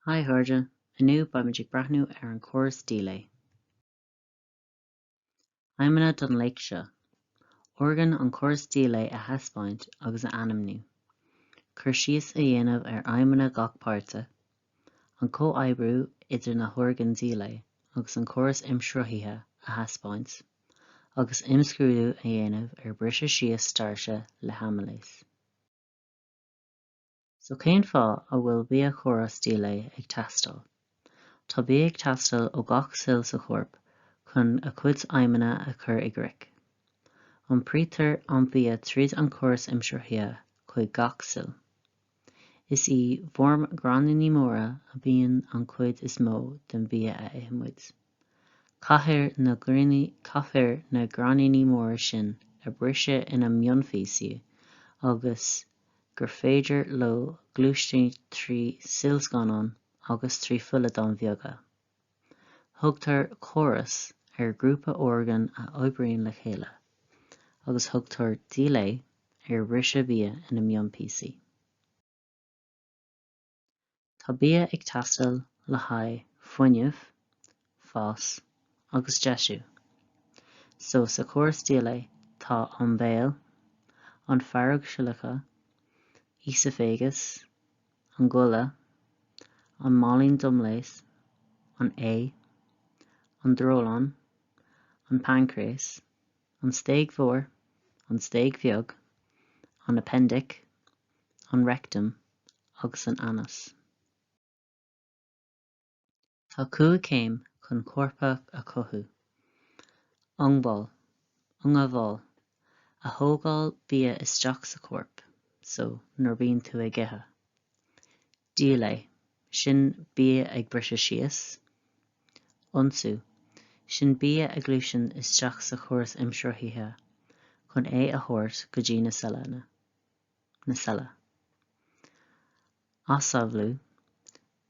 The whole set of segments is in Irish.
Hi Harja, aniu baimidigh brathnú ar an córas díleigh. Aimime don laic seo, organ an córas díleigh a thaispeáint agus a ainmniú. Chuir síos a dhéanamh ar aimime gach páirte, an comhoibriú idir na hOrgan díleigh agus an córas imshruthaithe a thaispeáint, agus imscrúdú a dhéanamh ar briseadh síos stairse le haimiléis. So cén fáth a bhfuil bia córas díleigh ag teastáil. Tá bia ag teastáil ó gach suil sa chorp chun a cuid aimime a chur ag ric. An príomhtar an bia tríd an córas imshruthaithe chuig gach suil. Is í bhform gránaí móra a bhíonn an cuid is mó den bia a ithemuid. Cathair na gránaí móra sin a briseadh ina mionfíosaí agus gur féidir leo glúisteann trí suilscánán agus trí phulladán bheaga. Thugtar córas ar grúpa organ a oibríonn le chéile, agus thugtar díleigh ar bhrisé bia ina mionfíosaí. Tá bia ag teastáil le haghaidh fuinneamh, fás agus deisú. So sa córas díleigh tá an béal, an fearg sialacha, ísofégus, an gula, an máilín dumléis, an é, an dreoilán, an pancreas, an stéig mhór, an stéig bheag, an appendic, an rectum agus an anus. Tá 5 céim chun corpa a chothú. Ionbhal, ionabhal, a thógáil bia isteach sa corp, so nuair bíonn tú ag githe. Díleigh, sin bia ag briseadh síos. Ionsú, sin bia a glúiseann isteach sa córas imshruthaithe chun é a thabhairt go dtí na sile. Asamhlú,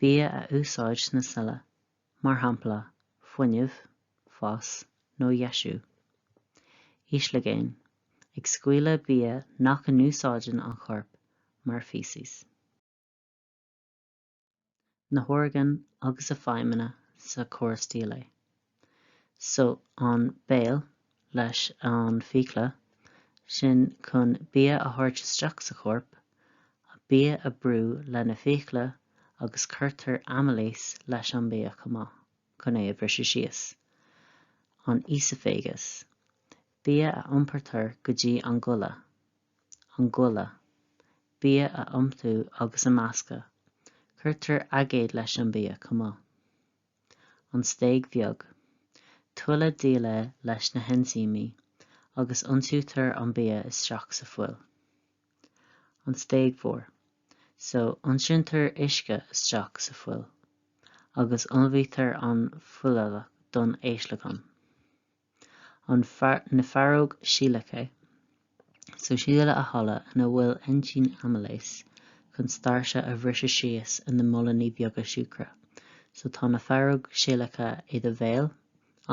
bia a úsáid na sile, mar shampla fuinneamh, fás nó dheisú. Íslagéin, ag scaoileadh bia nach an úsáideann an chorp mar físis. Na hOrgan agus a feidhmeanna sa córas díleigh. So an béal leis an fiacla sin chun bia a thabhairt isteach sa chorp, bia a brú le na fiacla agus cuirtear amailéis leis an bia chun é a bhriseadh síos. An ísofégus, bia a iompartar go dtí an gula. An gula, bia a iomptú agus a meascadh, cuirtear agéid leis an bia An stéig bheag, tuilleadh díleadh leis na hensímaí agus ionsuítear an bia isteach sa fuil. An stéig mhór, so ionsiúntar uisce isteach sa fuil, agus ionmhítear an phulladach don éislacán. Na fearóg síolacha, so síola a thala ina bhfuil eintín amailéis chun stairse a bhriseadh síos in na molaní beaga siúcra. So tá na fearóg síolacha iad a bhéal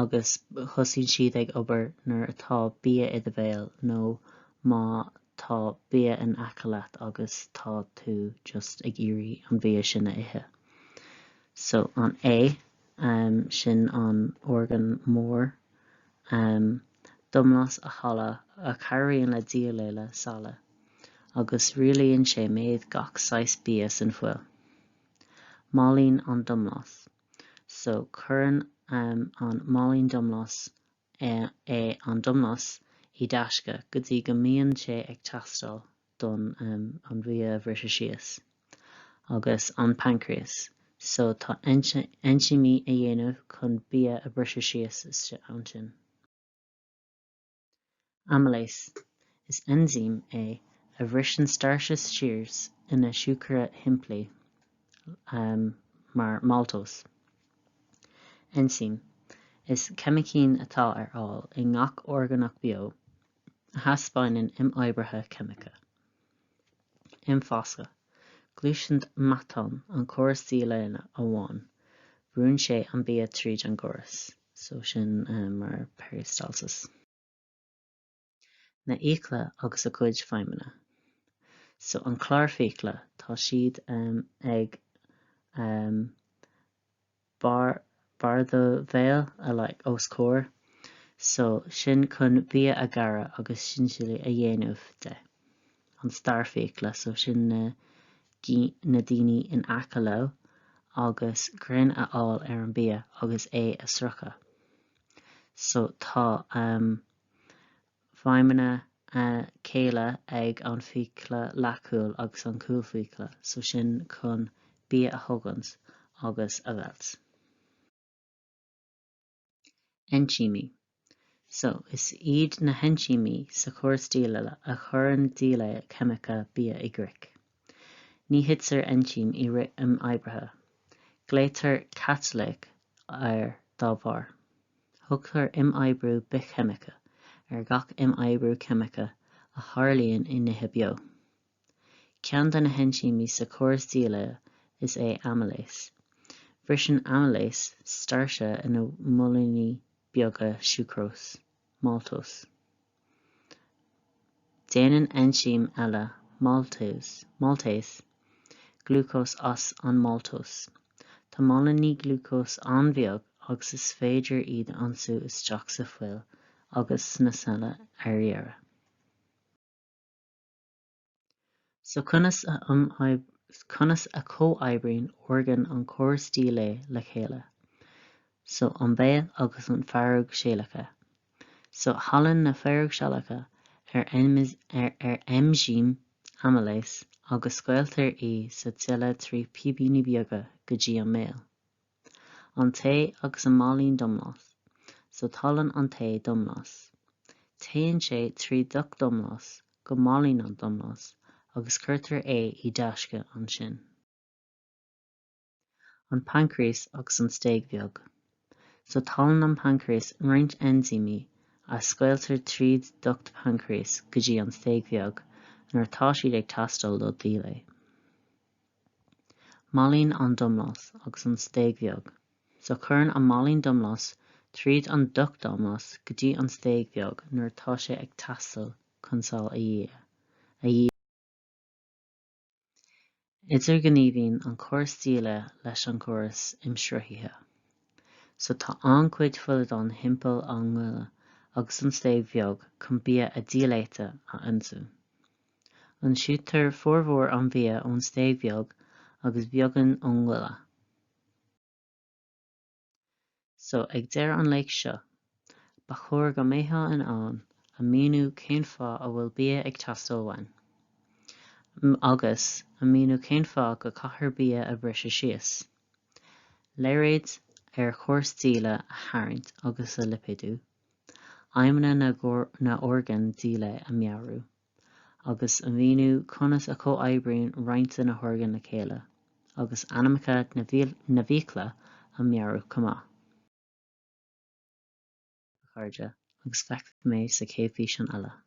agus thosaíonn siad ag obair nuair atá bia iad a bhéal nó má tá bia in aice leat agus tá tú just ag iarraidh an bia sin a ithe. So an é sin an organ mór, dumlas a chala a chabhraíonn le díoléile sala agus rialaíonn sé méid gach 6 bia san fuil. Máilín an dumlas. So chuireann an máilín dumlas é an dumlas i dteasca go dtí go mbíonn sé ag teastáil don an bia a bhriseadh síos. Agus an pancreas. So tá einsimí a dhéanamh chun bia a bhriseadh síos an sin. Amailéis is enzím é a bhriseann stairse síos ina siúcra thimplí mar maltose. Enzím is ceimicín atá ar fháil i ngach orgánach bio a thaispeáinneann imoibrithe ceimice. Imphasca, glúiseann maitheann an córas díleigh amháin, brúnn sé an bia tríd an gcóras, so sin mar peristalsis. Na íocla agus a cuid feidhmeanna. So an clár fiacla tá siad ag bar do bhéal os comhair, so sin chun bia a gara agus sin siúla a dhéanamh de. An starfhéachla, so sin na daoine in aice leo agus grin a fháil ar an bia agus é a srocha. So tá feidhmeanna céile ag an fiacla leathchúil agus an cúlfiacla, so sin chun bia a thugans agus a bheilt. Eintíomí. So is iad na hentíomí sa chóir stíle a chur an díle chemica bia i gCric. Ní hinsir eintím i oibrithe. Gléitear Catholic ar dá bharr. Thugtar imoibriú biochemica ar gach imoibriú chemica a tharlaíonn i nithe beo. Ceann de na hentíomí sa chóir stíle is é amylase. Bhrisin amylase stairse ina moilíní beaga sucrose, maltose. Déanann eintíom eile maltase glucose as an maltose. Tá moilíní glucose an bheag agus is féidir iad ansú isteach sa foiil agus na selle ar dheara. So conas a comhoibríonn organ an chóir stíle le chéile. So an béal agus an fearg séalacha. So hallann na fearg séalacha ar enzyme amylase agus scoiltear sa tuile trí pibíní beaga go dtí an méal. An té agus an máilín domlás. So talann an té domlás. Téann sé trí ducht domlás go máilín an domlás agus cuirtear é i dtaisce an sin. An pancreas agus an stéig bheag. So talann an pancreas roinnt enzymi a scoiltear tríd ducht pancreas go dtí an stéig bheag nuair atá siad ag teastáil do díle. Máilín an domlás agus an stéig bheag. So chuireann an máilín domlás tríd an ducht domlás go dtí an stéig bheag nuair atá sé ag teastáil chun sáil a dhíth. Idir gníomhaíonn an chóir stíle leis an chóras imshruthaithe. So tá an-cuid filleadán thimpeall an nghuille agus an stéig bheag chun bia a díléite a ansú. An siútar formhór an bia ón stéig bheag agus beagán an nghuille. So ag deir an léig seo, ba chóir go méthe in ann a míonú cén fáth a bhfuil bia ag teastáil uainn. Agus a míonú cén fáth go cathair bia a bhris síos. Léiréid ar chóir stíle a tharraingt agus a lipidú. Aimne na organ díle a meabhrú. Agus a míonú conas a comhoibríonn roinnt na horgan na chéile. Agus anamacha na bhíocla a meabhrú cumá. Chuirde agus feicfidh mé sa chéad bhís an eile.